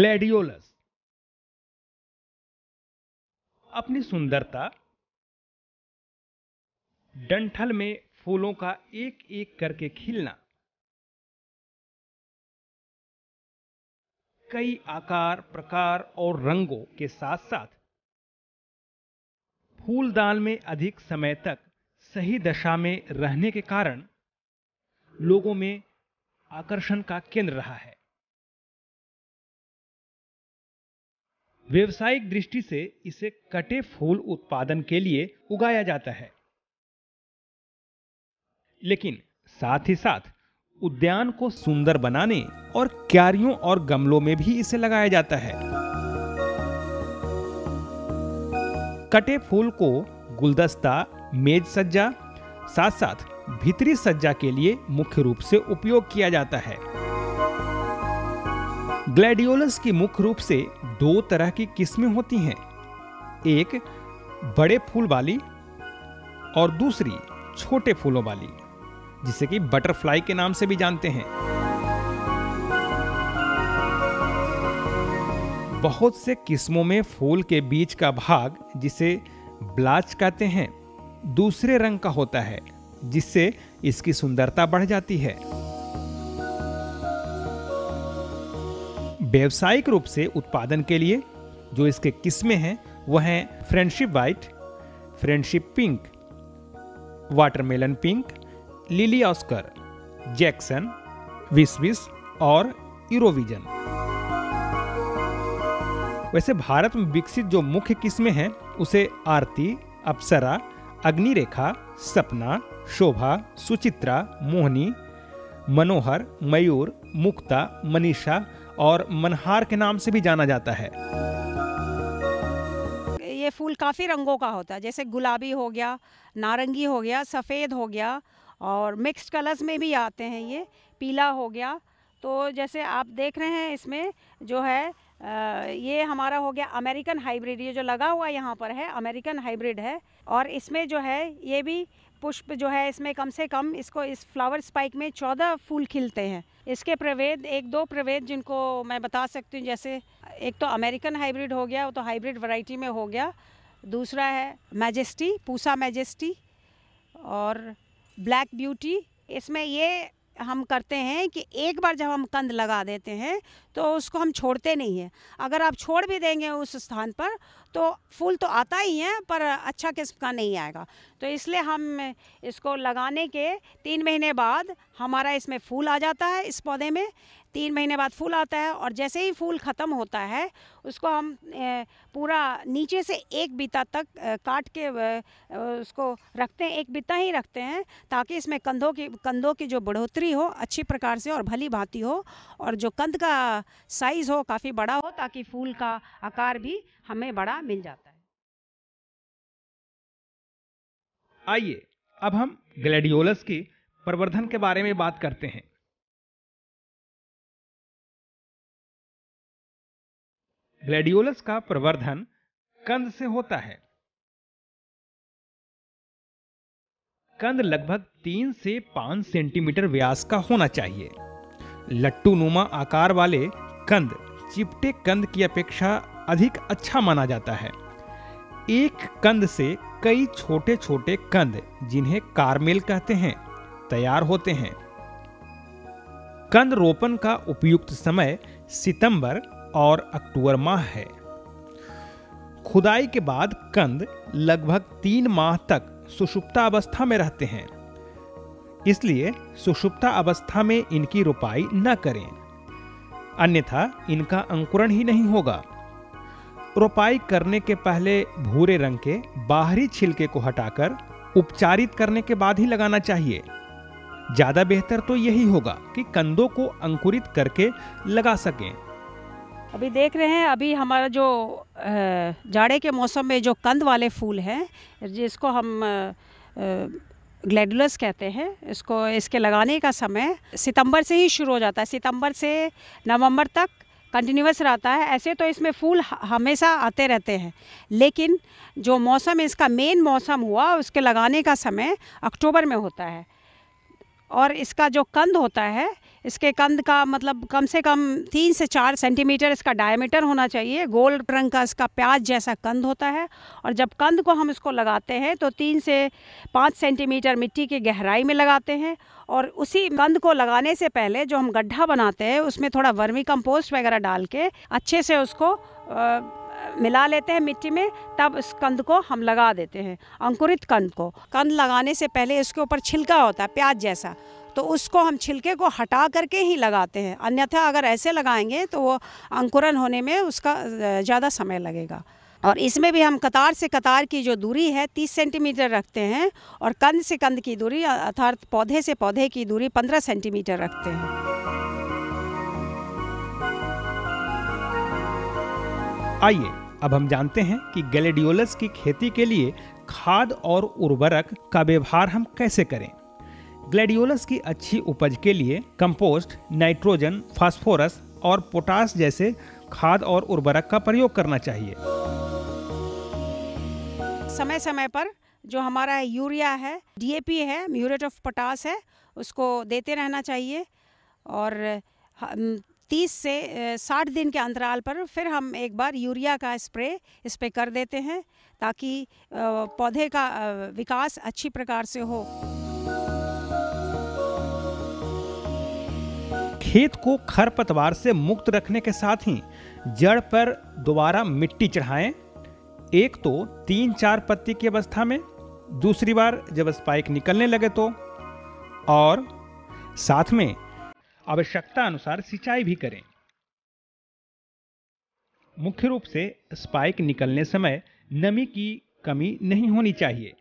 Gladiolus अपनी सुंदरता, डंठल में फूलों का एक एक करके खिलना, कई आकार, प्रकार और रंगों के साथ साथ फूलदान में अधिक समय तक सही दशा में रहने के कारण लोगों में आकर्षण का केंद्र रहा है। व्यावसायिक दृष्टि से इसे कटे फूल उत्पादन के लिए उगाया जाता है, लेकिन साथ ही साथ उद्यान को सुंदर बनाने और क्यारियों और गमलों में भी इसे लगाया जाता है। कटे फूल को गुलदस्ता, मेज सज्जा, साथ साथ भीतरी सज्जा के लिए मुख्य रूप से उपयोग किया जाता है। ग्लैडियोलस की मुख्य रूप से दो तरह की किस्में होती हैं, एक बड़े फूल वाली और दूसरी छोटे फूलों वाली, जिसे कि बटरफ्लाई के नाम से भी जानते हैं। बहुत से किस्मों में फूल के बीच का भाग, जिसे ब्लाच कहते हैं, दूसरे रंग का होता है, जिससे इसकी सुंदरता बढ़ जाती है। व्यावसायिक रूप से उत्पादन के लिए जो इसके किस्में हैं वह हैं friendship white, friendship pink, watermelon pink, lily Oscar, Jackson, विस्विस और यूरोविजन। वैसे भारत में विकसित जो मुख्य किस्में हैं उसे आरती, अप्सरा, अग्निरेखा, सपना, शोभा, सुचित्रा, मोहनी, मनोहर, मयूर, मुक्ता, मनीषा और मनहार के नाम से भी जाना जाता है। ये फूल काफ़ी रंगों का होता है, जैसे गुलाबी हो गया, नारंगी हो गया, सफ़ेद हो गया और मिक्स्ड कलर्स में भी आते हैं, ये पीला हो गया। तो जैसे आप देख रहे हैं इसमें जो है ये हमारा हो गया अमेरिकन हाइब्रिड, ये जो लगा हुआ यहाँ पर है अमेरिकन हाइब्रिड है। और इसमें जो है ये भी पुष्प जो है इसमें कम से कम इसको इस फ्लावर स्पाइक में 14 फूल खिलते हैं। इसके प्रभेद, एक दो प्रभेद जिनको मैं बता सकती हूँ, जैसे एक तो अमेरिकन हाइब्रिड हो गया, वो तो हाइब्रिड वैरायटी में हो गया। दूसरा है मैजेस्टी, पूसा मैजेस्टी और ब्लैक ब्यूटी। इसमें ये हम करते हैं कि एक बार जब हम कंद लगा देते हैं तो उसको हम छोड़ते नहीं हैं। अगर आप छोड़ भी देंगे उस स्थान पर तो फूल तो आता ही है पर अच्छा किस्म का नहीं आएगा। तो इसलिए हम इसको लगाने के 3 महीने बाद हमारा इसमें फूल आ जाता है। इस पौधे में 3 महीने बाद फूल आता है और जैसे ही फूल ख़त्म होता है उसको हम पूरा नीचे से एक बीता तक काट के उसको रखते हैं, एक बीता ही रखते हैं, ताकि इसमें कंदों की जो बढ़ोतरी हो अच्छी प्रकार से और भली भांति हो और जो कंद का साइज़ हो काफ़ी बड़ा हो, ताकि फूल का आकार भी हमें बड़ा मिल जाता है। आइए अब हम ग्लैडियोलस के प्रवर्धन के बारे में बात करते हैं। ग्लैडियोलस का प्रवर्धन कंद से होता है। कंद लगभग 3 से 5 सेंटीमीटर व्यास का होना चाहिए। लट्टू नुमा आकार वाले कंद चिपटे कंद की अपेक्षा अधिक अच्छा माना जाता है। एक कंद से कई छोटे छोटे कंद, जिन्हें कारमेल कहते हैं, तैयार होते हैं। कंद रोपण का उपयुक्त समय सितंबर और अक्टूबर माह है। खुदाई के बाद कंद लगभग 3 माह तक सुषुप्ता अवस्था में रहते हैं, इसलिए सुषुप्ता अवस्था में इनकी रोपाई न करें, अन्यथा इनका अंकुरण ही नहीं होगा। रोपाई करने के पहले भूरे रंग के बाहरी छिलके को हटाकर उपचारित करने के बाद ही लगाना चाहिए। ज्यादा बेहतर तो यही होगा कि कंदों को अंकुरित करके लगा सकें। अभी देख रहे हैं, अभी हमारा जो जाड़े के मौसम में जो कंद वाले फूल हैं, जिसको हम ग्लैडियोलस कहते हैं, इसके लगाने का समय सितंबर से ही शुरू हो जाता है। सितंबर से नवंबर तक कंटिन्यूअस रहता है। ऐसे तो इसमें फूल हमेशा आते रहते हैं, लेकिन जो मौसम इसका मेन मौसम हुआ उसके लगाने का समय अक्टूबर में होता है। और इसका जो कंद होता है, इसके कंद का मतलब कम से कम 3 से 4 सेंटीमीटर इसका डायमीटर होना चाहिए। गोल्ड रंग का इसका प्याज जैसा कंद होता है। और जब कंद को हम इसको लगाते हैं तो 3 से 5 सेंटीमीटर मिट्टी की गहराई में लगाते हैं। और उसी कंद को लगाने से पहले जो हम गड्ढा बनाते हैं उसमें थोड़ा वर्मी कंपोस्ट वगैरह डाल के अच्छे से उसको मिला लेते हैं मिट्टी में, तब इस कंद को हम लगा देते हैं। अंकुरित कंद को, कंद लगाने से पहले इसके ऊपर छिलका होता है प्याज जैसा, तो उसको हम छिलके को हटा करके ही लगाते हैं। अन्यथा अगर ऐसे लगाएंगे तो वो अंकुरन होने में उसका ज़्यादा समय लगेगा। और इसमें भी हम कतार से कतार की जो दूरी है 30 सेंटीमीटर रखते हैं और कंद से कंद की दूरी अर्थात पौधे से पौधे की दूरी 15 सेंटीमीटर रखते हैं। आइए अब हम जानते हैं कि ग्लैडियोलस की खेती के लिए खाद और उर्वरक का व्यवहार हम कैसे करें। ग्लैडियोलस की अच्छी उपज के लिए कंपोस्ट, नाइट्रोजन, फास्फोरस और पोटाश जैसे खाद और उर्वरक का प्रयोग करना चाहिए। समय समय पर जो हमारा यूरिया है, डीएपी है, म्यूरेट ऑफ पोटाश है, उसको देते रहना चाहिए। और 30 से 60 दिन के अंतराल पर फिर हम एक बार यूरिया का स्प्रे इस पे कर देते हैं ताकि पौधे का विकास अच्छी प्रकार से हो। खेत को खरपतवार से मुक्त रखने के साथ ही जड़ पर दोबारा मिट्टी चढ़ाएं। एक तो 3-4 पत्ती की अवस्था में, दूसरी बार जब स्पाइक निकलने लगे तो, और साथ में आवश्यकता अनुसार सिंचाई भी करें। मुख्य रूप से स्पाइक निकलने समय नमी की कमी नहीं होनी चाहिए।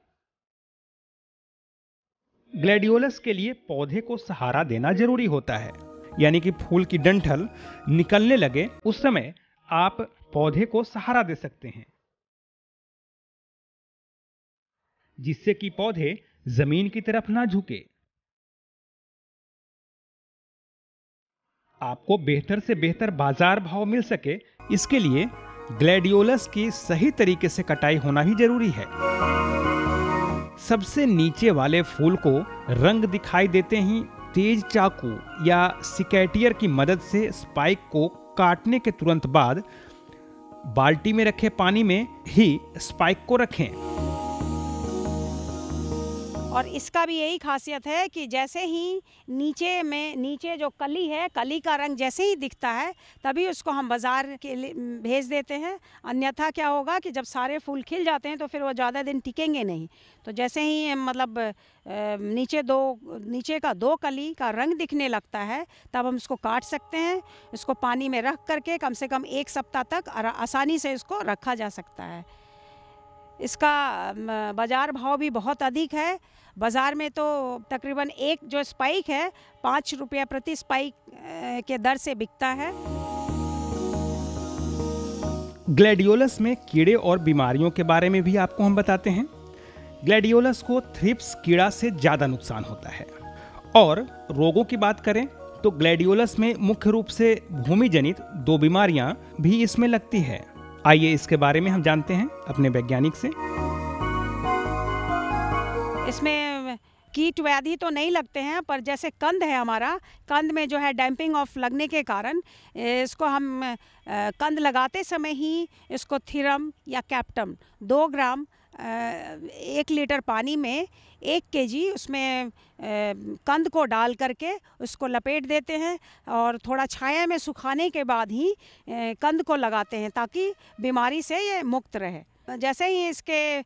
ग्लैडियोलस के लिए पौधे को सहारा देना जरूरी होता है, यानी कि फूल की डंठल निकलने लगे उस समय आप पौधे को सहारा दे सकते हैं, जिससे कि पौधे जमीन की तरफ ना झुके। आपको बेहतर से बेहतर बाजार भाव मिल सके, इसके लिए ग्लैडियोलस की सही तरीके से कटाई होना ही जरूरी है। सबसे नीचे वाले फूल को रंग दिखाई देते ही तेज चाकू या सिकैटियर की मदद से स्पाइक को काटने के तुरंत बाद बाल्टी में रखे पानी में ही स्पाइक को रखें। और इसका भी यही खासियत है कि जैसे ही नीचे जो कली है, कली का रंग जैसे ही दिखता है तभी उसको हम बाज़ार के लिए भेज देते हैं। अन्यथा क्या होगा कि जब सारे फूल खिल जाते हैं तो फिर वो ज़्यादा दिन टिकेंगे नहीं। तो जैसे ही मतलब नीचे का 2 कली का रंग दिखने लगता है तब हम उसको काट सकते हैं। इसको पानी में रख करके कम से कम 1 सप्ताह तक आसानी से इसको रखा जा सकता है। इसका बाज़ार भाव भी बहुत अधिक है। बाज़ार में तो तकरीबन एक जो स्पाइक है 5 रुपया प्रति स्पाइक के दर से बिकता है। ग्लैडियोलस में कीड़े और बीमारियों के बारे में भी आपको हम बताते हैं। ग्लैडियोलस को थ्रिप्स कीड़ा से ज़्यादा नुकसान होता है। और रोगों की बात करें तो ग्लैडियोलस में मुख्य रूप से भूमि जनित 2 बीमारियां भी इसमें लगती है। आइए इसके बारे में हम जानते हैं अपने वैज्ञानिक से। इसमें कीट व्याधि तो नहीं लगते हैं, पर जैसे कंद है हमारा, कंद में जो है डैम्पिंग ऑफ लगने के कारण इसको हम कंद लगाते समय ही इसको थीरम या कैप्टम 2 ग्राम 1 लीटर पानी में 1 केजी उसमें कंद को डाल करके उसको लपेट देते हैं और थोड़ा छाया में सुखाने के बाद ही कंद को लगाते हैं ताकि बीमारी से ये मुक्त रहे। जैसे ही इसके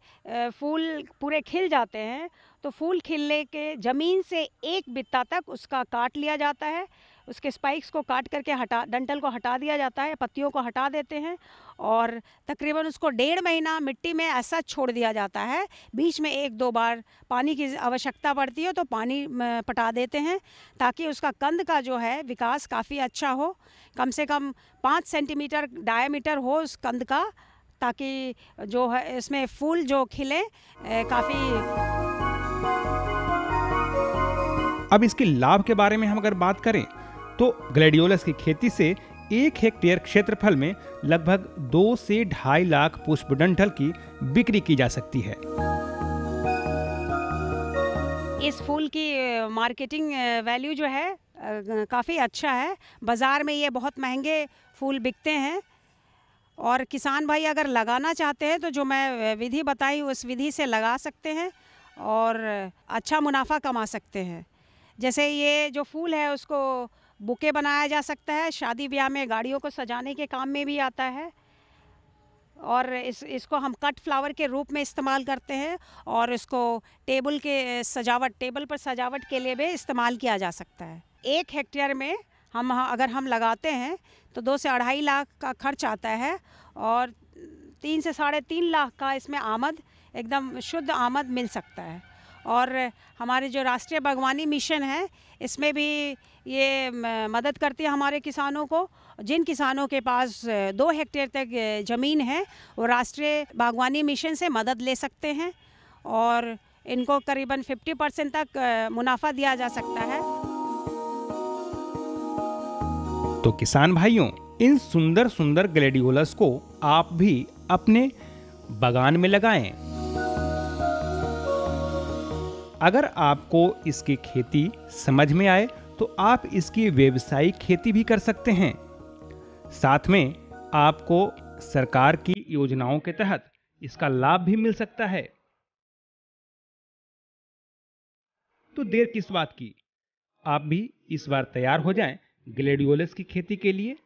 फूल पूरे खिल जाते हैं तो फूल खिलने के ज़मीन से 1 बित्ता तक उसका काट लिया जाता है। उसके स्पाइक्स को काट करके डंठल को हटा दिया जाता है, पत्तियों को हटा देते हैं और तकरीबन उसको 1.5 महीना मिट्टी में ऐसा छोड़ दिया जाता है। बीच में 1-2 बार पानी की आवश्यकता पड़ती है तो पानी पटा देते हैं ताकि उसका कंद का जो है विकास काफ़ी अच्छा हो। कम से कम 5 सेंटीमीटर डायमीटर हो उस कंद का, ताकि जो है इसमें फूल जो खिले काफ़ी। अब इसके लाभ के बारे में हम अगर बात करें तो ग्लैडियोलस की खेती से 1 हेक्टेयर क्षेत्रफल में लगभग 2 से 2.5 लाख पुष्प डंठल की बिक्री की जा सकती है। इस फूल की मार्केटिंग वैल्यू जो है काफ़ी अच्छा है। बाज़ार में ये बहुत महंगे फूल बिकते हैं और किसान भाई अगर लगाना चाहते हैं तो जो मैं विधि बताई उस विधि से लगा सकते हैं और अच्छा मुनाफा कमा सकते हैं। जैसे ये जो फूल है उसको बुके बनाया जा सकता है, शादी ब्याह में गाड़ियों को सजाने के काम में भी आता है और इसको हम कट फ्लावर के रूप में इस्तेमाल करते हैं और इसको टेबल पर सजावट के लिए भी इस्तेमाल किया जा सकता है। 1 हेक्टेयर में अगर हम लगाते हैं तो 2 से 2.5 लाख का खर्च आता है और 3 से 3.5 लाख का इसमें आमद, एकदम शुद्ध आमद मिल सकता है। और हमारे जो राष्ट्रीय बागवानी मिशन है इसमें भी ये मदद करती है हमारे किसानों को। जिन किसानों के पास 2 हेक्टेयर तक ज़मीन है वो राष्ट्रीय बागवानी मिशन से मदद ले सकते हैं और इनको करीबन 50% तक मुनाफा दिया जा सकता है। तो किसान भाइयों, इन सुंदर सुंदर ग्लेडियोलस को आप भी अपने बागान में लगाएं। अगर आपको इसकी खेती समझ में आए तो आप इसकी व्यावसायिक खेती भी कर सकते हैं। साथ में आपको सरकार की योजनाओं के तहत इसका लाभ भी मिल सकता है। तो देर किस बात की, आप भी इस बार तैयार हो जाएं ग्लेडियोलस की खेती के लिए।